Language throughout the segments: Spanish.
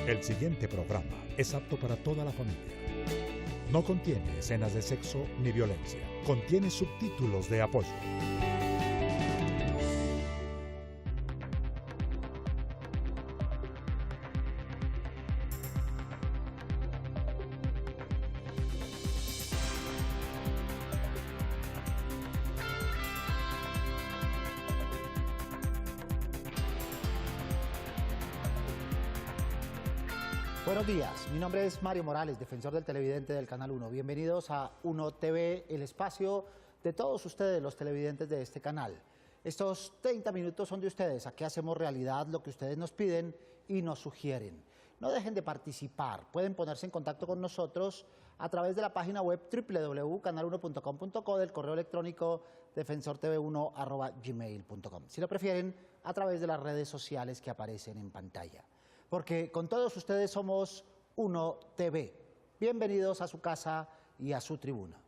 El siguiente programa es apto para toda la familia. No contiene escenas de sexo ni violencia. Contiene subtítulos de apoyo. Buenos días, mi nombre es Mario Morales, defensor del televidente del Canal 1. Bienvenidos a 1 TV, el espacio de todos ustedes, los televidentes de este canal. Estos 30 minutos son de ustedes, aquí hacemos realidad lo que ustedes nos piden y nos sugieren. No dejen de participar, pueden ponerse en contacto con nosotros a través de la página web www.canal1.com.co, del correo electrónico defensortv1@gmail.com. Si lo prefieren, a través de las redes sociales que aparecen en pantalla. Porque con todos ustedes somos 1 TV. Bienvenidos a su casa y a su tribuna.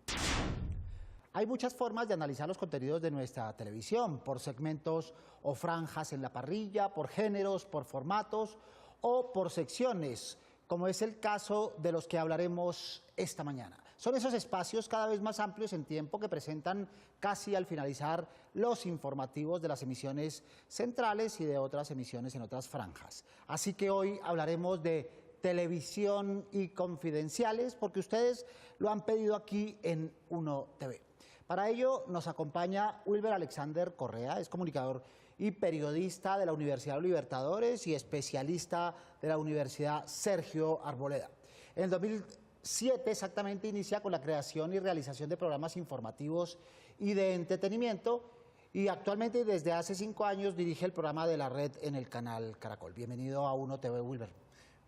Hay muchas formas de analizar los contenidos de nuestra televisión, por segmentos o franjas en la parrilla, por géneros, por formatos o por secciones, como es el caso de los que hablaremos esta mañana. Son esos espacios cada vez más amplios en tiempo que presentan casi al finalizar los informativos de las emisiones centrales y de otras emisiones en otras franjas. Así que hoy hablaremos de televisión y confidenciales, porque ustedes lo han pedido aquí en 1 TV. Para ello nos acompaña Wilber Alexander Correa, es comunicador y periodista de la Universidad de los Libertadores y especialista de la Universidad Sergio Arboleda. En el 2007 exactamente inicia con la creación y realización de programas informativos y de entretenimiento, y actualmente desde hace 5 años dirige el programa de la red en el canal Caracol. Bienvenido a 1 TV, Wilber.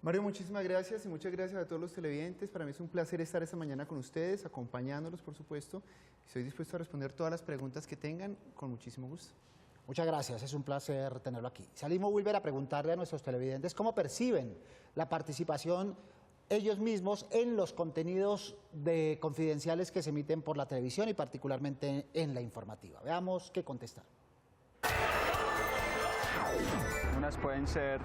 Mario, muchísimas gracias y muchas gracias a todos los televidentes. Para mí es un placer estar esta mañana con ustedes, acompañándolos, por supuesto. Estoy dispuesto a responder todas las preguntas que tengan con muchísimo gusto. Muchas gracias, es un placer tenerlo aquí. Salimos, Wilber, a preguntarle a nuestros televidentes cómo perciben la participación ellos mismos en los contenidos de confidenciales que se emiten por la televisión y particularmente en la informativa. Veamos qué contestan. Unas pueden ser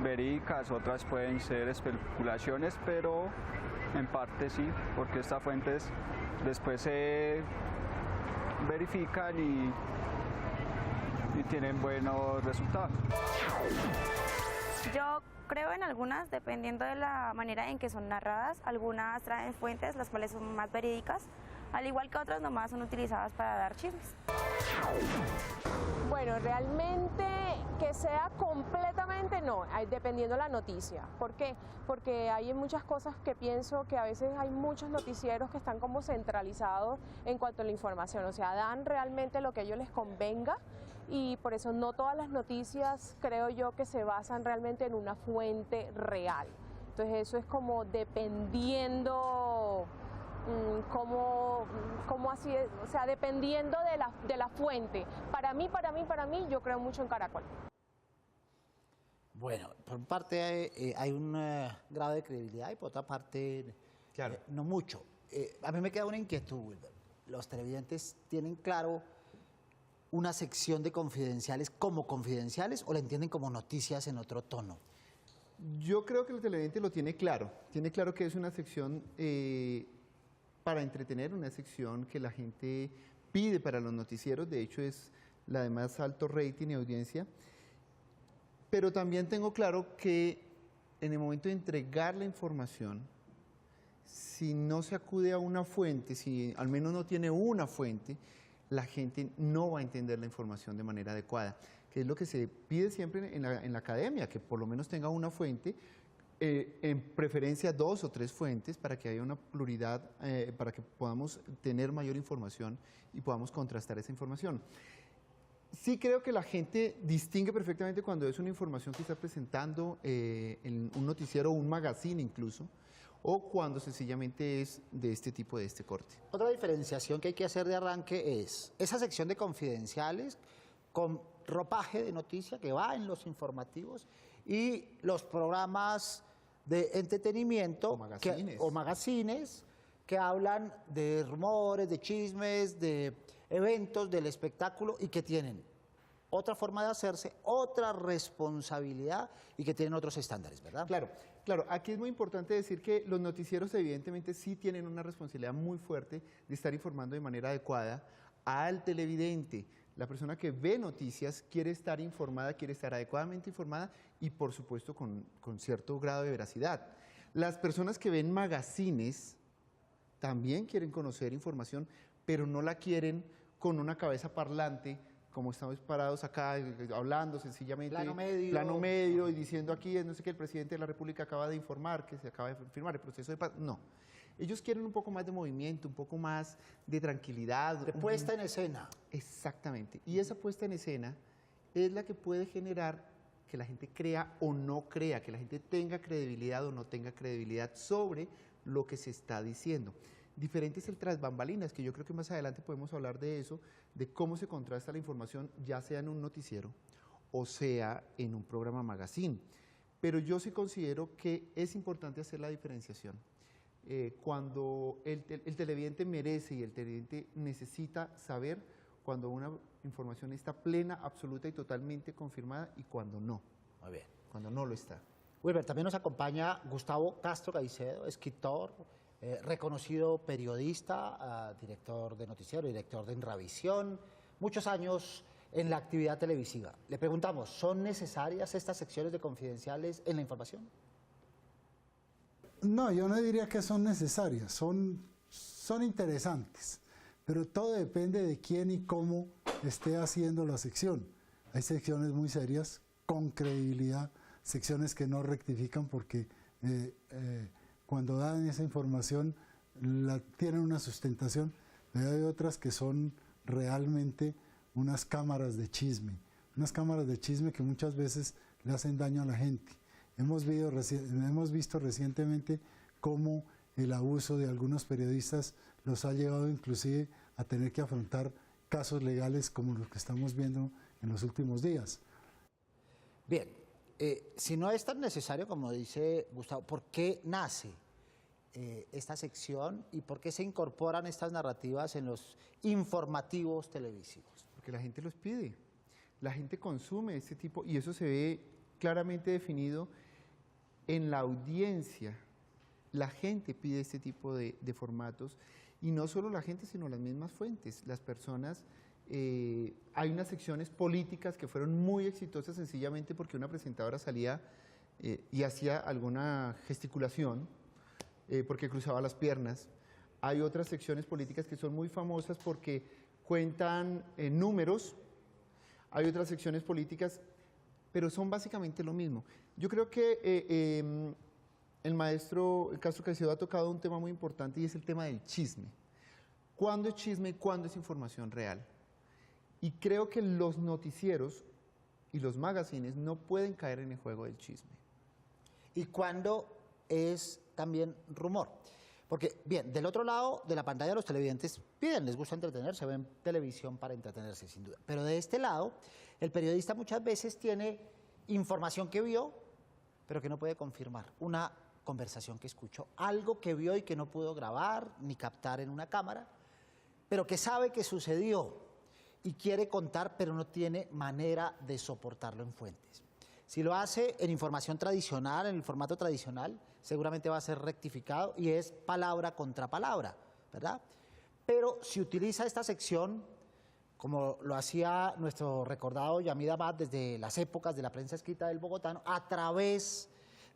verídicas, otras pueden ser especulaciones, pero en parte sí, porque estas fuentes después se verifican y tienen buenos resultados. Yo creo en algunas, dependiendo de la manera en que son narradas. Algunas traen fuentes, las cuales son más verídicas, al igual que otras nomás son utilizadas para dar chismes. Bueno, realmente que sea completamente no, dependiendo de la noticia. ¿Por qué? Porque hay muchas cosas que pienso que a veces hay muchos noticieros que están como centralizados en cuanto a la información, o sea, dan realmente lo que a ellos les convenga, y por eso no todas las noticias creo yo que se basan realmente en una fuente real. Entonces eso es como dependiendo cómo así es, o sea, dependiendo de la fuente. Para mí, yo creo mucho en Caracol. Bueno, por una parte hay un grado de credibilidad y por otra parte Claro. no mucho. A mí me queda una inquietud, Wilber. ¿Los televidentes tienen claro una sección de confidenciales como confidenciales o la entienden como noticias en otro tono? Yo creo que el televidente lo tiene claro que es una sección para entretener, una sección que la gente pide para los noticieros, de hecho es la de más alto rating y audiencia, pero también tengo claro que en el momento de entregar la información, si no se acude a una fuente, si al menos no tiene una fuente, la gente no va a entender la información de manera adecuada, que es lo que se pide siempre en la academia, que por lo menos tenga una fuente, en preferencia 2 o 3 fuentes, para que haya una pluralidad, para que podamos tener mayor información y podamos contrastar esa información. Sí creo que la gente distingue perfectamente cuando es una información que está presentando en un noticiero o un magazine incluso, o cuando sencillamente es de este tipo, de este corte. Otra diferenciación que hay que hacer de arranque es esa sección de confidenciales con ropaje de noticia que va en los informativos y los programas de entretenimiento o magazines que hablan de rumores, de chismes, de eventos del espectáculo y que tienen otra forma de hacerse, otra responsabilidad y que tienen otros estándares, ¿verdad? Claro, claro. Aquí es muy importante decir que los noticieros evidentemente sí tienen una responsabilidad muy fuerte de estar informando de manera adecuada al televidente. La persona que ve noticias quiere estar informada, quiere estar adecuadamente informada y por supuesto con cierto grado de veracidad. Las personas que ven magazines también quieren conocer información, pero no la quieren con una cabeza parlante, como estamos parados acá hablando sencillamente, plano medio y diciendo aquí, no sé qué, el presidente de la República acaba de informar, que se acaba de firmar el proceso de paz. No, ellos quieren un poco más de movimiento, un poco más de tranquilidad. De puesta en escena. Exactamente, y esa puesta en escena es la que puede generar que la gente crea o no crea, que la gente tenga credibilidad o no tenga credibilidad sobre lo que se está diciendo. Diferente es el tras bambalinas, que yo creo que más adelante podemos hablar de eso, de cómo se contrasta la información, ya sea en un noticiero o sea en un programa magazine. Pero yo sí considero que es importante hacer la diferenciación. Cuando el televidente merece y el televidente necesita saber cuando una información está plena, absoluta y totalmente confirmada y cuando no. Muy bien. Cuando no lo está. Wilber, también nos acompaña Gustavo Castro Caicedo, escritor, reconocido periodista, director de noticiero, director de Enravisión, muchos años en la actividad televisiva. Le preguntamos, ¿son necesarias estas secciones de confidenciales en la información? No, yo no diría que son necesarias, son interesantes, pero todo depende de quién y cómo esté haciendo la sección. Hay secciones muy serias, con credibilidad, secciones que no rectifican porque cuando dan esa información tienen una sustentación, pero hay otras que son realmente unas cámaras de chisme que muchas veces le hacen daño a la gente. Hemos visto recientemente cómo el abuso de algunos periodistas los ha llevado inclusive a tener que afrontar casos legales como los que estamos viendo en los últimos días. Bien, si no es tan necesario como dice Gustavo, ¿por qué nace esta sección y por qué se incorporan estas narrativas en los informativos televisivos? Porque la gente los pide, la gente consume este tipo y eso se ve claramente definido en la audiencia. La gente pide este tipo de formatos y no solo la gente, sino las mismas fuentes, las personas. Hay unas secciones políticas que fueron muy exitosas sencillamente porque una presentadora salía y hacía alguna gesticulación, porque cruzaba las piernas. Hay otras secciones políticas que son muy famosas porque cuentan números. Hay otras secciones políticas, pero son básicamente lo mismo. Yo creo que el maestro Castro Caicedo ha tocado un tema muy importante y es el tema del chisme. ¿Cuándo es chisme y cuándo es información real? Y creo que los noticieros y los magazines no pueden caer en el juego del chisme. ¿Y cuándo es también rumor? Porque, bien, del otro lado de la pantalla los televidentes piden, les gusta entretenerse, ven televisión para entretenerse, sin duda. Pero de este lado, el periodista muchas veces tiene información que vio, pero que no puede confirmar. Una conversación que escuchó, algo que vio y que no pudo grabar ni captar en una cámara, pero que sabe que sucedió y quiere contar, pero no tiene manera de soportarlo en fuentes. Si lo hace en información tradicional, en el formato tradicional, seguramente va a ser rectificado y es palabra contra palabra, ¿verdad? Pero si utiliza esta sección, como lo hacía nuestro recordado Yamid Amad desde las épocas de la prensa escrita del bogotano, a través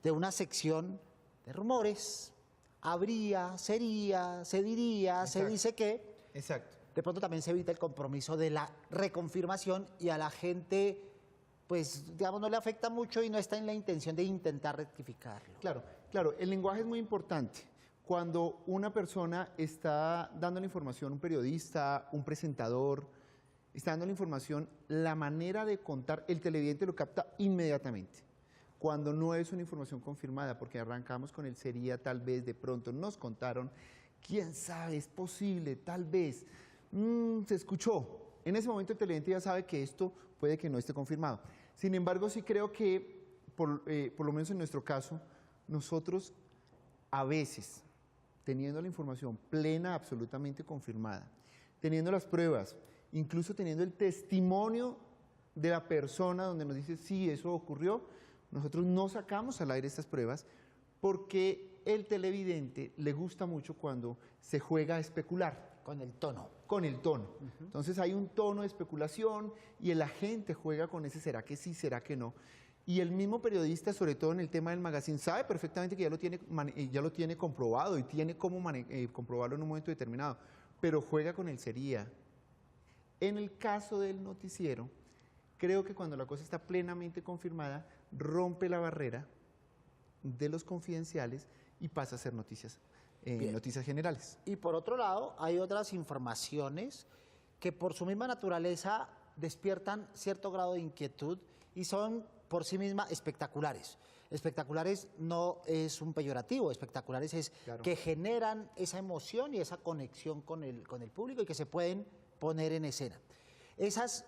de una sección de rumores, habría, sería, se diría, exacto, se dice que, exacto, de pronto también se evita el compromiso de la reconfirmación y a la gente, pues, digamos, no le afecta mucho y no está en la intención de intentar rectificarlo. Claro, claro, el lenguaje es muy importante. Cuando una persona está dando la información, un periodista, un presentador, está dando la información, la manera de contar, el televidente lo capta inmediatamente. Cuando no es una información confirmada, porque arrancamos con el sería, tal vez, de pronto, nos contaron, quién sabe, es posible, tal vez, se escuchó. En ese momento el televidente ya sabe que esto puede que no esté confirmado. Sin embargo, sí creo que, por lo menos en nuestro caso, nosotros a veces, teniendo la información plena, absolutamente confirmada, teniendo las pruebas, incluso teniendo el testimonio de la persona donde nos dice, sí, eso ocurrió, nosotros no sacamos al aire estas pruebas porque el televidente le gusta mucho cuando se juega a especular. Con el tono. Con el tono. Entonces hay un tono de especulación y el agente juega con ese será que sí, será que no. Y el mismo periodista, sobre todo en el tema del magazine, sabe perfectamente que ya lo tiene comprobado y tiene cómo comprobarlo en un momento determinado, pero juega con el sería. En el caso del noticiero, creo que cuando la cosa está plenamente confirmada, rompe la barrera de los confidenciales y pasa a ser noticias generales. Y por otro lado, hay otras informaciones que por su misma naturaleza despiertan cierto grado de inquietud y son por sí mismas espectaculares. Espectaculares no es un peyorativo, espectaculares es que generan esa emoción y esa conexión con el público y que se pueden poner en escena. Esas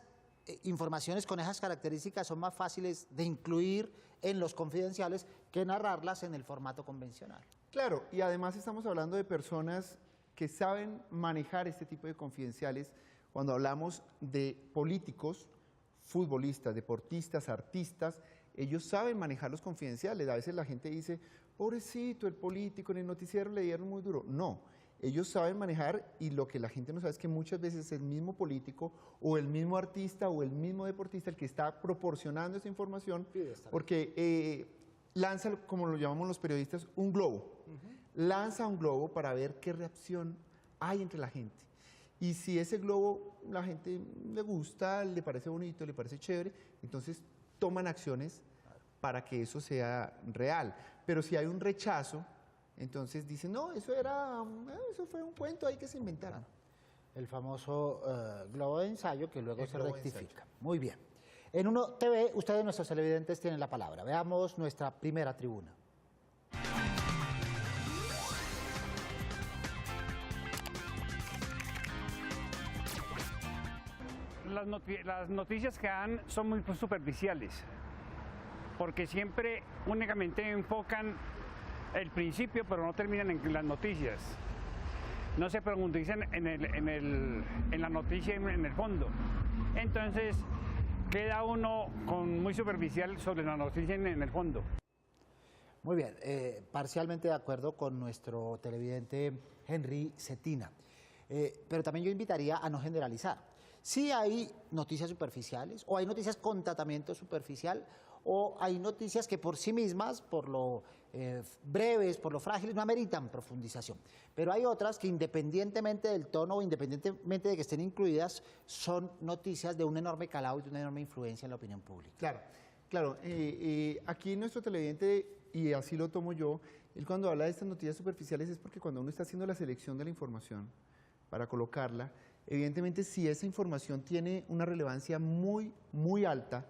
informaciones con esas características son más fáciles de incluir en los confidenciales que narrarlas en el formato convencional. Claro, y además estamos hablando de personas que saben manejar este tipo de confidenciales cuando hablamos de políticos, futbolistas, deportistas, artistas, ellos saben manejar los confidenciales. A veces la gente dice, pobrecito, el político en el noticiero le dieron muy duro. No, ellos saben manejar y lo que la gente no sabe es que muchas veces es el mismo político o el mismo artista o el mismo deportista el que está proporcionando esa información porque lanza, como lo llamamos los periodistas, un globo. Lanza un globo para ver qué reacción hay entre la gente. Y si ese globo la gente le gusta, le parece bonito, le parece chévere, entonces toman acciones para que eso sea real. Pero si hay un rechazo, entonces dicen, no, eso fue un cuento ahí que se inventaron. El famoso globo de ensayo que luego se rectifica. Muy bien. En Uno TV, ustedes, nuestros televidentes, tienen la palabra. Veamos nuestra primera tribuna. Las noticias que dan son muy superficiales, porque siempre únicamente enfocan el principio, pero no terminan en las noticias. No se profundizan en la noticia, en el fondo. Entonces, queda uno muy superficial sobre la noticia en el fondo. Muy bien, parcialmente de acuerdo con nuestro televidente Henry Cetina. Pero también yo invitaría a no generalizar. Sí hay noticias superficiales, o hay noticias con tratamiento superficial, o hay noticias que por sí mismas, por lo breves, por lo frágiles, no ameritan profundización. Pero hay otras que independientemente del tono o independientemente de que estén incluidas, son noticias de un enorme calado y de una enorme influencia en la opinión pública. Claro. Aquí nuestro televidente, y así lo tomo yo, él cuando habla de estas noticias superficiales es porque cuando uno está haciendo la selección de la información para colocarla, evidentemente si esa información tiene una relevancia muy, muy alta,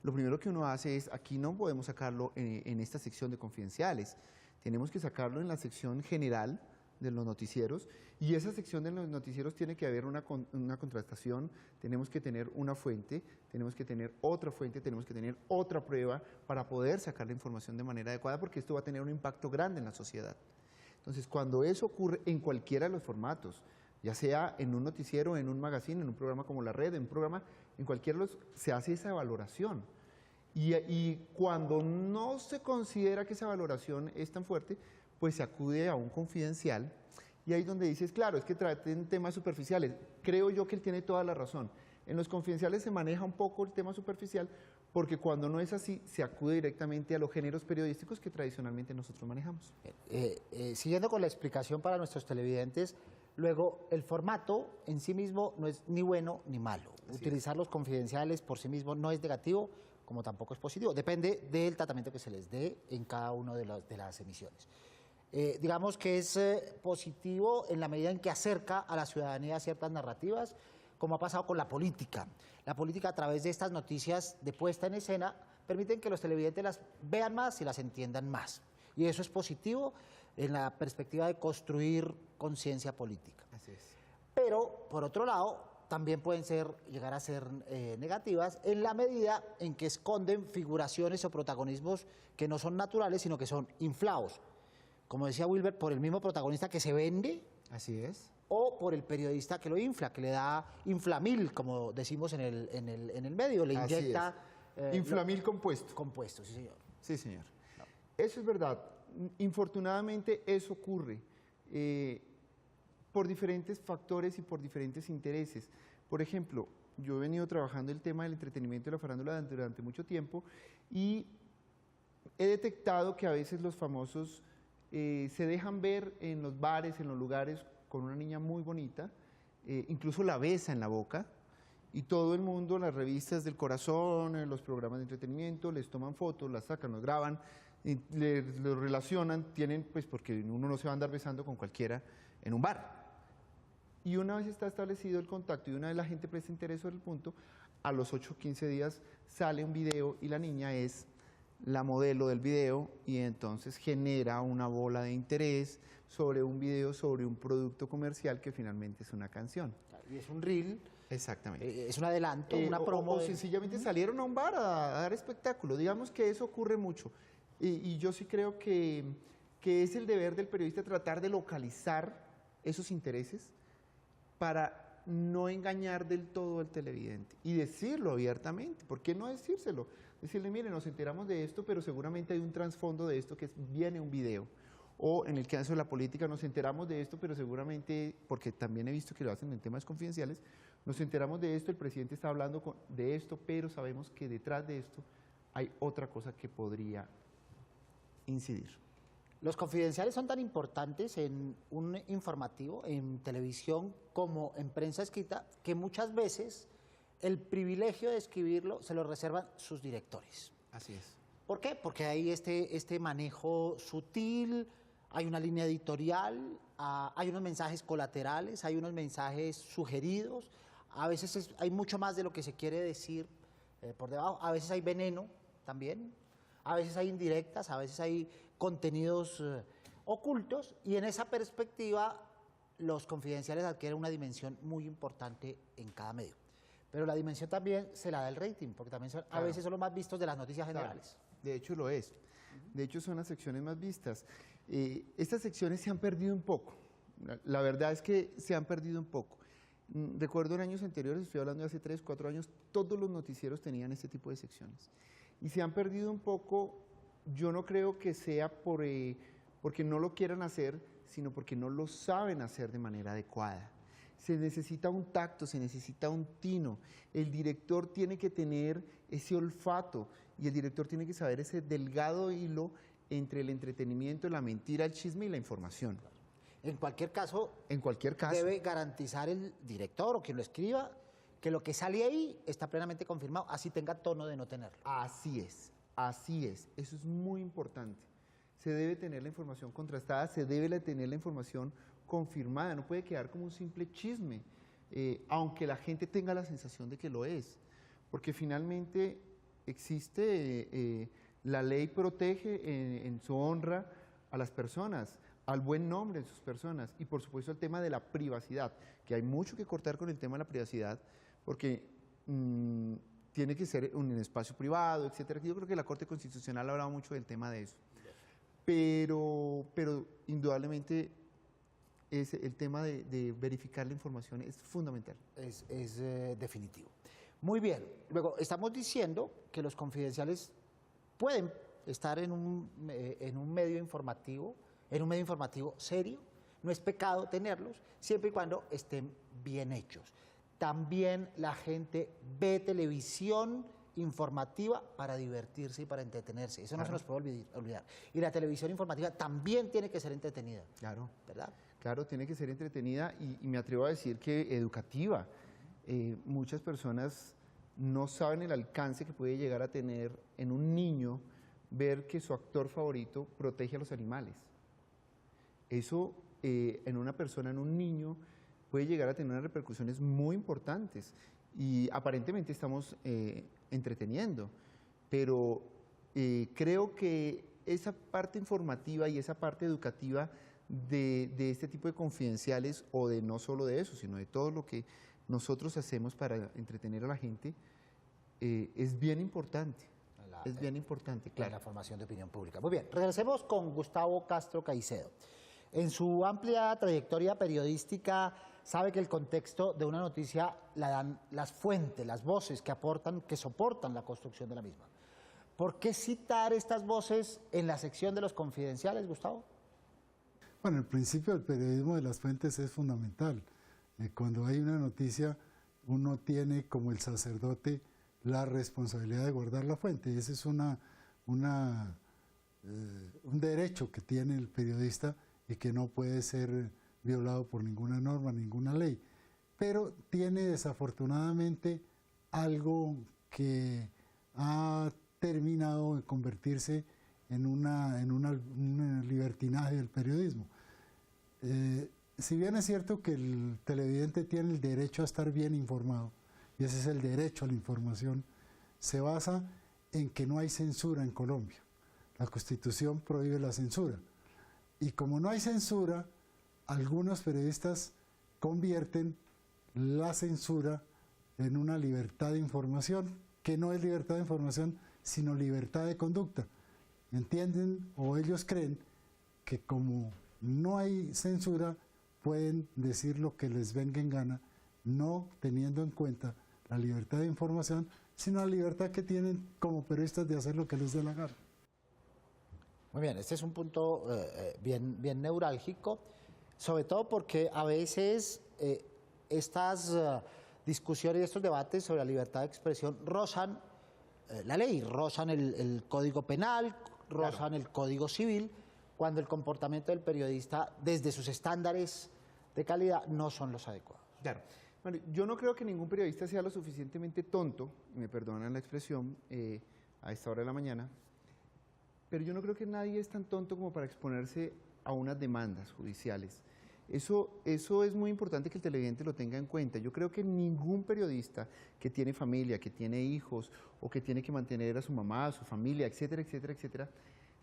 lo primero que uno hace es, aquí no podemos sacarlo en esta sección de confidenciales, tenemos que sacarlo en la sección general de los noticieros, y esa sección de los noticieros tiene que haber una contrastación, tenemos que tener una fuente, tenemos que tener otra fuente, tenemos que tener otra prueba para poder sacar la información de manera adecuada, porque esto va a tener un impacto grande en la sociedad. Entonces, cuando eso ocurre en cualquiera de los formatos, ya sea en un noticiero, en un magazine, en un programa como La Red, en un programa, en cualquiera de los, se hace esa valoración. Y cuando no se considera que esa valoración es tan fuerte, pues se acude a un confidencial, y ahí es donde dices, claro, es que traten temas superficiales. Creo yo que él tiene toda la razón. En los confidenciales se maneja un poco el tema superficial, porque cuando no es así, se acude directamente a los géneros periodísticos que tradicionalmente nosotros manejamos. Siguiendo con la explicación para nuestros televidentes, luego, el formato en sí mismo no es ni bueno ni malo. Utilizar los confidenciales por sí mismo no es negativo, como tampoco es positivo. Depende del tratamiento que se les dé en cada una de las emisiones. Digamos que es positivo en la medida en que acerca a la ciudadanía ciertas narrativas, como ha pasado con la política. La política, a través de estas noticias de puesta en escena, permiten que los televidentes las vean más y las entiendan más. Y eso es positivo en la perspectiva de construir conciencia política. Así es. Pero, por otro lado, también pueden llegar a ser negativas en la medida en que esconden figuraciones o protagonismos que no son naturales, sino que son inflados. Como decía Wilber, por el mismo protagonista que se vende. Así es. o por el periodista que lo infla, que le da inflamil, como decimos en el medio, le Así inyecta... Inflamil compuesto. Compuesto, sí señor. Sí, señor. Eso es verdad. Infortunadamente eso ocurre por diferentes factores y por diferentes intereses. Por ejemplo, yo he venido trabajando el tema del entretenimiento y la farándula durante mucho tiempo y he detectado que a veces los famosos se dejan ver en los bares, en los lugares con una niña muy bonita, incluso la besa en la boca, y todo el mundo, las revistas del corazón, los programas de entretenimiento, les toman fotos, las sacan, los graban, y lo relacionan, pues porque uno no se va a andar besando con cualquiera en un bar. Y una vez está establecido el contacto y una vez la gente presta interés sobre el punto, a los 8 o 15 días sale un video y la niña es la modelo del video y entonces genera una bola de interés sobre un video, sobre un producto comercial que finalmente es una canción. Y es un reel. Exactamente. Es un adelanto, una promo. O sencillamente salieron a un bar a dar espectáculo. Digamos que eso ocurre mucho. Y yo sí creo que es el deber del periodista tratar de localizar esos intereses para no engañar del todo al televidente y decirlo abiertamente. ¿Por qué no decírselo? Decirle, mire, nos enteramos de esto, pero seguramente hay un trasfondo de esto que viene un video. O en el caso de la política, nos enteramos de esto, pero seguramente, porque también he visto que lo hacen en temas confidenciales, nos enteramos de esto, el presidente está hablando de esto, pero sabemos que detrás de esto hay otra cosa que podría incidir. Los confidenciales son tan importantes en un informativo, en televisión, como en prensa escrita, que muchas veces el privilegio de escribirlo se lo reservan sus directores. Así es. ¿Por qué? Porque hay este manejo sutil, hay una línea editorial, hay unos mensajes colaterales, hay unos mensajes sugeridos, a veces hay mucho más de lo que se quiere decir por debajo, a veces hay veneno también, a veces hay indirectas, a veces hay contenidos ocultos, y en esa perspectiva los confidenciales adquieren una dimensión muy importante en cada medio. Pero la dimensión también se la da el rating, porque también a veces son los más vistos de las noticias generales. De hecho lo es. De hecho son las secciones más vistas. Estas secciones se han perdido un poco. La verdad es que se han perdido un poco. Recuerdo en años anteriores, estoy hablando de hace 3, 4 años, todos los noticieros tenían este tipo de secciones. Y se han perdido un poco. Yo no creo que sea porque no lo quieran hacer, sino porque no lo saben hacer de manera adecuada. Se necesita un tacto, se necesita un tino. El director tiene que tener ese olfato y el director tiene que saber ese delgado hilo entre el entretenimiento, la mentira, el chisme y la información. En cualquier caso, debe garantizar el director o quien lo escriba que lo que sale ahí está plenamente confirmado, así tenga tono de no tenerlo. Así es. Así es, eso es muy importante. Se debe tener la información contrastada, se debe tener la información confirmada, no puede quedar como un simple chisme, aunque la gente tenga la sensación de que lo es, porque finalmente existe, la ley protege en su honra a las personas, al buen nombre de sus personas, y por supuesto el tema de la privacidad, que hay mucho que cortar con el tema de la privacidad, porque tiene que ser un espacio privado, etcétera. Yo creo que la Corte Constitucional ha hablado mucho del tema de eso. Pero indudablemente el tema de verificar la información es fundamental. Es definitivo. Muy bien. Luego, estamos diciendo que los confidenciales pueden estar en un medio informativo, serio. No es pecado tenerlos, siempre y cuando estén bien hechos. También la gente ve televisión informativa para divertirse y para entretenerse. Eso no se nos puede olvidar. Y la televisión informativa también tiene que ser entretenida. Claro. ¿Verdad? Claro, tiene que ser entretenida y me atrevo a decir que educativa. Muchas personas no saben el alcance que puede llegar a tener en un niño ver que su actor favorito protege a los animales. Eso en una persona, en un niño, puede llegar a tener unas repercusiones muy importantes y aparentemente estamos entreteniendo, pero creo que esa parte informativa y esa parte educativa de este tipo de confidenciales, o de no solo de eso, sino de todo lo que nosotros hacemos para entretener a la gente, es bien importante. Es bien importante, claro. La formación de opinión pública. Muy bien, regresemos con Gustavo Castro Caicedo. En su amplia trayectoria periodística, sabe que el contexto de una noticia la dan las fuentes, las voces que aportan, que soportan la construcción de la misma. ¿Por qué citar estas voces en la sección de los confidenciales, Gustavo? Bueno, el principio del periodismo de las fuentes es fundamental. Cuando hay una noticia, uno tiene como el sacerdote la responsabilidad de guardar la fuente. Ese es un derecho que tiene el periodista y que no puede ser violado por ninguna norma, ninguna ley. Pero tiene desafortunadamente algo que ha terminado de convertirse en un libertinaje del periodismo. Si bien es cierto que el televidente tiene el derecho a estar bien informado, y ese es el derecho a la información, se basa en que no hay censura en Colombia. La Constitución prohíbe la censura. Y como no hay censura, algunos periodistas convierten la censura en una libertad de información, que no es libertad de información, sino libertad de conducta. Entienden o ellos creen que como no hay censura, pueden decir lo que les venga en gana, no teniendo en cuenta la libertad de información, sino la libertad que tienen como periodistas de hacer lo que les dé la gana. Muy bien, este es un punto bien neurálgico, sobre todo porque a veces estas discusiones y estos debates sobre la libertad de expresión rozan la ley, rozan el Código Penal, rozan el Código Civil, cuando el comportamiento del periodista desde sus estándares de calidad no son los adecuados. Claro. Bueno, yo no creo que ningún periodista sea lo suficientemente tonto, y me perdonan la expresión, a esta hora de la mañana, pero yo no creo que nadie es tan tonto como para exponerse a unas demandas judiciales. Eso es muy importante que el televidente lo tenga en cuenta. Yo creo que ningún periodista que tiene familia, que tiene hijos, o que tiene que mantener a su mamá, a su familia, etcétera, etcétera, etcétera,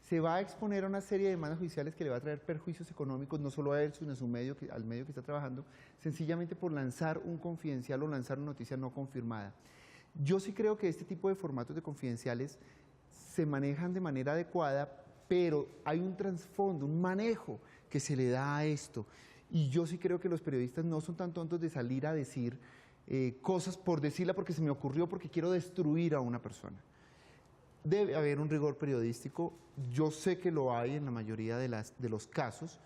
se va a exponer a una serie de demandas judiciales que le va a traer perjuicios económicos, no solo a él, sino a su medio, al medio que está trabajando, sencillamente por lanzar un confidencial o lanzar una noticia no confirmada. Yo sí creo que este tipo de formatos de confidenciales se manejan de manera adecuada, pero hay un trasfondo, un manejo que se le da a esto. Y yo sí creo que los periodistas no son tan tontos de salir a decir cosas por decirla porque se me ocurrió, porque quiero destruir a una persona. Debe haber un rigor periodístico, yo sé que lo hay en la mayoría de los casos,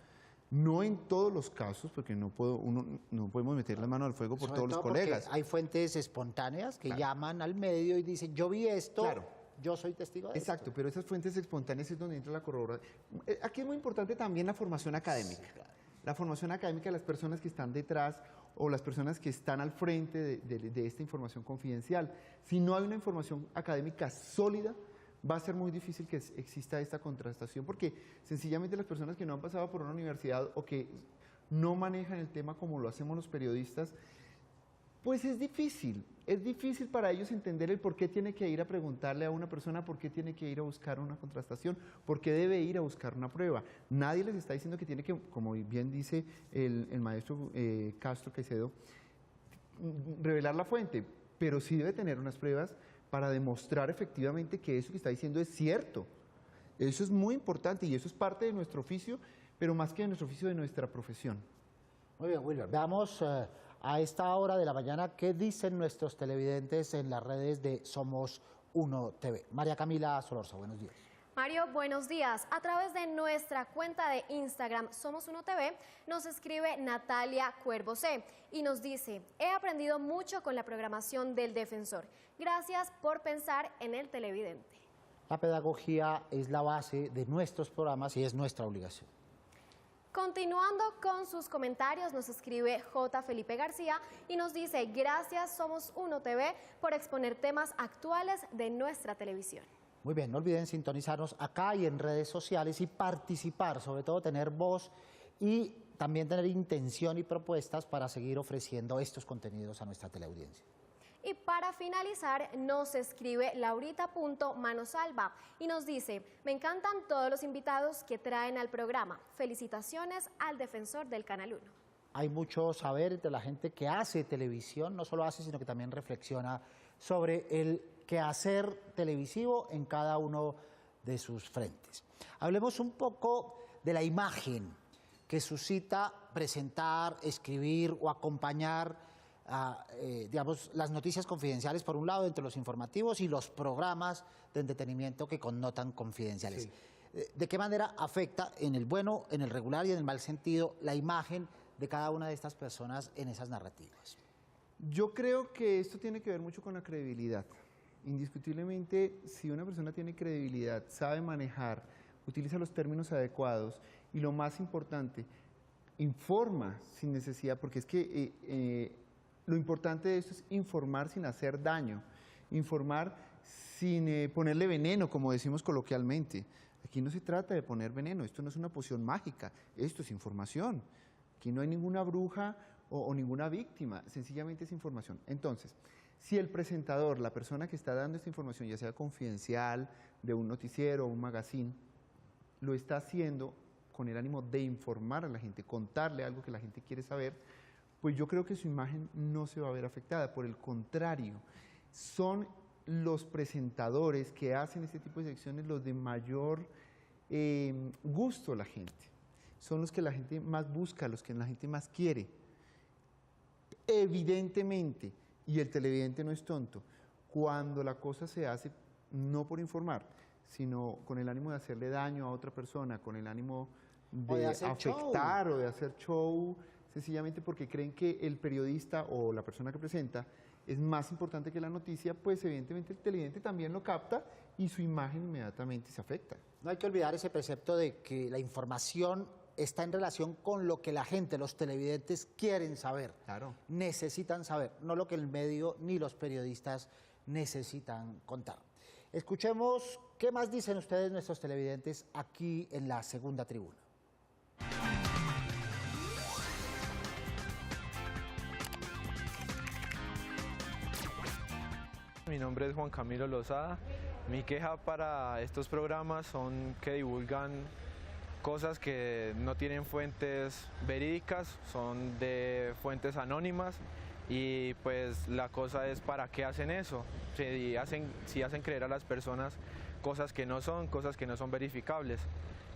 no en todos los casos, porque no podemos meter la mano al fuego por todos los colegas. Hay fuentes espontáneas que llaman al medio y dicen, yo vi esto, yo soy testigo de Exacto, esto. pero esas fuentes espontáneas es donde entra la corroboración. Aquí es muy importante también la formación académica. Sí, claro. La formación académica de las personas que están detrás o las personas que están al frente de esta información confidencial. Si no hay una información académica sólida, va a ser muy difícil que exista esta contrastación, porque sencillamente las personas que no han pasado por una universidad o que no manejan el tema como lo hacemos los periodistas, pues es difícil para ellos entender el por qué tiene que ir a preguntarle a una persona, por qué tiene que ir a buscar una contrastación, por qué debe ir a buscar una prueba. Nadie les está diciendo que tiene que, como bien dice el maestro Castro Caicedo, revelar la fuente, pero sí debe tener unas pruebas para demostrar efectivamente que eso que está diciendo es cierto. Eso es muy importante y eso es parte de nuestro oficio, pero más que de nuestro oficio, de nuestra profesión. Muy bien, Wilber. Veamos a esta hora de la mañana qué dicen nuestros televidentes en las redes de Somos Uno TV. María Camila Solorza, buenos días. Mario, buenos días. A través de nuestra cuenta de Instagram Somos Uno TV nos escribe Natalia Cuervo C y nos dice: he aprendido mucho con la programación del Defensor. Gracias por pensar en el televidente. La pedagogía es la base de nuestros programas y es nuestra obligación. Continuando con sus comentarios, nos escribe J. Felipe García y nos dice: gracias Somos Uno TV por exponer temas actuales de nuestra televisión. Muy bien, no olviden sintonizarnos acá y en redes sociales y participar, sobre todo tener voz y también tener intención y propuestas para seguir ofreciendo estos contenidos a nuestra teleaudiencia. Y para finalizar nos escribe Laurita.manosalva y nos dice: me encantan todos los invitados que traen al programa. Felicitaciones al Defensor del Canal 1. Hay mucho saber entre la gente que hace televisión, no solo hace, sino que también reflexiona sobre el quehacer televisivo en cada uno de sus frentes. Hablemos un poco de la imagen que suscita presentar, escribir o acompañar digamos, las noticias confidenciales por un lado entre los informativos y los programas de entretenimiento que connotan confidenciales. Sí. ¿De qué manera afecta en el bueno, en el regular y en el mal sentido la imagen de cada una de estas personas en esas narrativas? Yo creo que esto tiene que ver mucho con la credibilidad. Indiscutiblemente, si una persona tiene credibilidad, sabe manejar, utiliza los términos adecuados y lo más importante, informa sin necesidad, porque es que lo importante de esto es informar sin hacer daño, informar sin ponerle veneno, como decimos coloquialmente. Aquí no se trata de poner veneno, esto no es una poción mágica, esto es información. Aquí no hay ninguna bruja o ninguna víctima, sencillamente es información. Entonces, si el presentador, la persona que está dando esta información, ya sea confidencial, de un noticiero o un magazine, lo está haciendo con el ánimo de informar a la gente, contarle algo que la gente quiere saber, pues yo creo que su imagen no se va a ver afectada. Por el contrario, son los presentadores que hacen este tipo de secciones los de mayor gusto a la gente. Son los que la gente más busca, los que la gente más quiere. Evidentemente, y el televidente no es tonto, cuando la cosa se hace no por informar, sino con el ánimo de hacerle daño a otra persona, con el ánimo de afectar o de hacer show, sencillamente porque creen que el periodista o la persona que presenta es más importante que la noticia, pues evidentemente el televidente también lo capta y su imagen inmediatamente se afecta. No hay que olvidar ese precepto de que la información está en relación con lo que la gente, los televidentes quieren saber, Claro. necesitan saber, no lo que el medio ni los periodistas necesitan contar. Escuchemos qué más dicen ustedes, nuestros televidentes, aquí en la segunda tribuna. Mi nombre es Juan Camilo Lozada. Mi queja para estos programas son que divulgan cosas que no tienen fuentes verídicas, son de fuentes anónimas y pues la cosa es ¿para qué hacen eso? Si hacen creer a las personas cosas que no son verificables.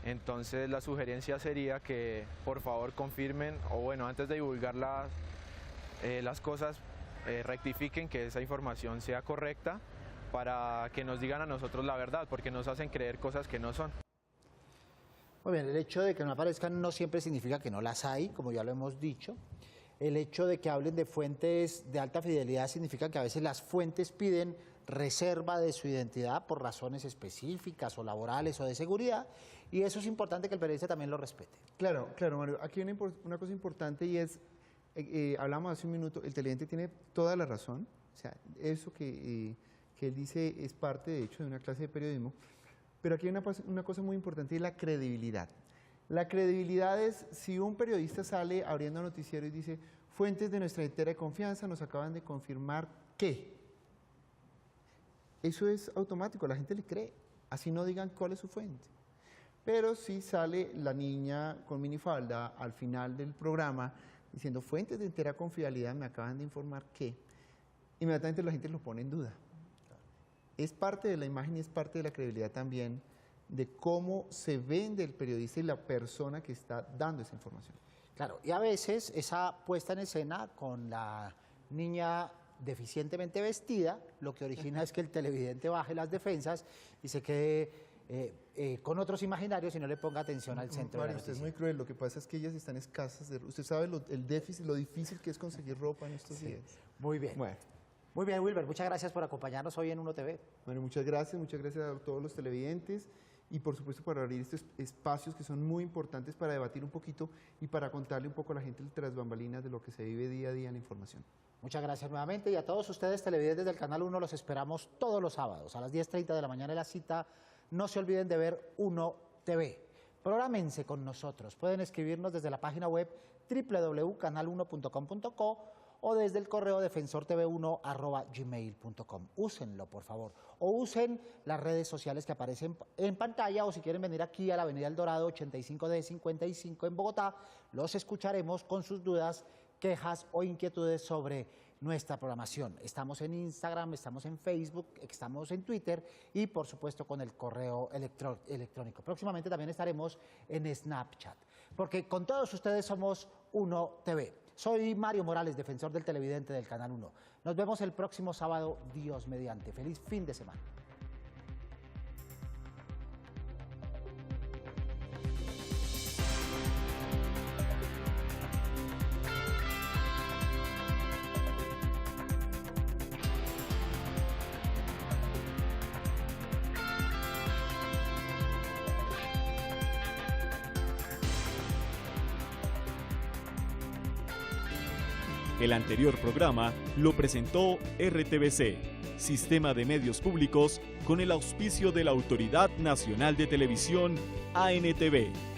Entonces la sugerencia sería que por favor confirmen o bueno, antes de divulgar las cosas rectifiquen que esa información sea correcta para que nos digan a nosotros la verdad, porque nos hacen creer cosas que no son. Muy bien, el hecho de que no aparezcan no siempre significa que no las hay, como ya lo hemos dicho. El hecho de que hablen de fuentes de alta fidelidad significa que a veces las fuentes piden reserva de su identidad por razones específicas o laborales o de seguridad, y eso es importante que el periodista también lo respete. Claro, Mario. Aquí hay una cosa importante y es, hablamos hace un minuto, el televidente tiene toda la razón, o sea, eso que él dice es parte, de hecho, de una clase de periodismo, pero aquí hay una cosa muy importante y es la credibilidad. La credibilidad es si un periodista sale abriendo un noticiero y dice, fuentes de nuestra entera confianza nos acaban de confirmar que. Eso es automático, la gente le cree, así no digan cuál es su fuente. Pero si sale la niña con minifalda al final del programa diciendo, fuentes de entera confiabilidad me acaban de informar que, inmediatamente la gente lo pone en duda. Es parte de la imagen y es parte de la credibilidad también de cómo se vende el periodista y la persona que está dando esa información. Claro, y a veces esa puesta en escena con la niña deficientemente vestida, lo que origina es que el televidente baje las defensas y se quede con otros imaginarios y no le ponga atención al centro de la Usted noticia. es muy cruel, lo que pasa es que ellas están escasas. Usted sabe el déficit, lo difícil que es conseguir ropa en estos días. Muy bien. Bueno. Muy bien, Wilber, muchas gracias por acompañarnos hoy en Uno TV. Bueno, muchas gracias a todos los televidentes y por supuesto por abrir estos espacios que son muy importantes para debatir un poquito y para contarle un poco a la gente tras bambalinas de lo que se vive día a día en la información. Muchas gracias nuevamente y a todos ustedes televidentes del Canal 1 los esperamos todos los sábados a las 10:30 de la mañana en la cita. No se olviden de ver Uno TV. Prográmense con nosotros. Pueden escribirnos desde la página web www.canal1.com.co o desde el correo defensortv1@gmail.com. Úsenlo, por favor. O usen las redes sociales que aparecen en pantalla, o si quieren venir aquí a la Avenida El Dorado 85D55 en Bogotá, los escucharemos con sus dudas, quejas o inquietudes sobre nuestra programación. Estamos en Instagram, estamos en Facebook, estamos en Twitter y por supuesto con el correo electrónico. Próximamente también estaremos en Snapchat, porque con todos ustedes somos Uno TV. Soy Mario Morales, defensor del televidente del Canal 1. Nos vemos el próximo sábado, Dios mediante. Feliz fin de semana. El anterior programa lo presentó RTVC, Sistema de Medios Públicos, con el auspicio de la Autoridad Nacional de Televisión, ANTV.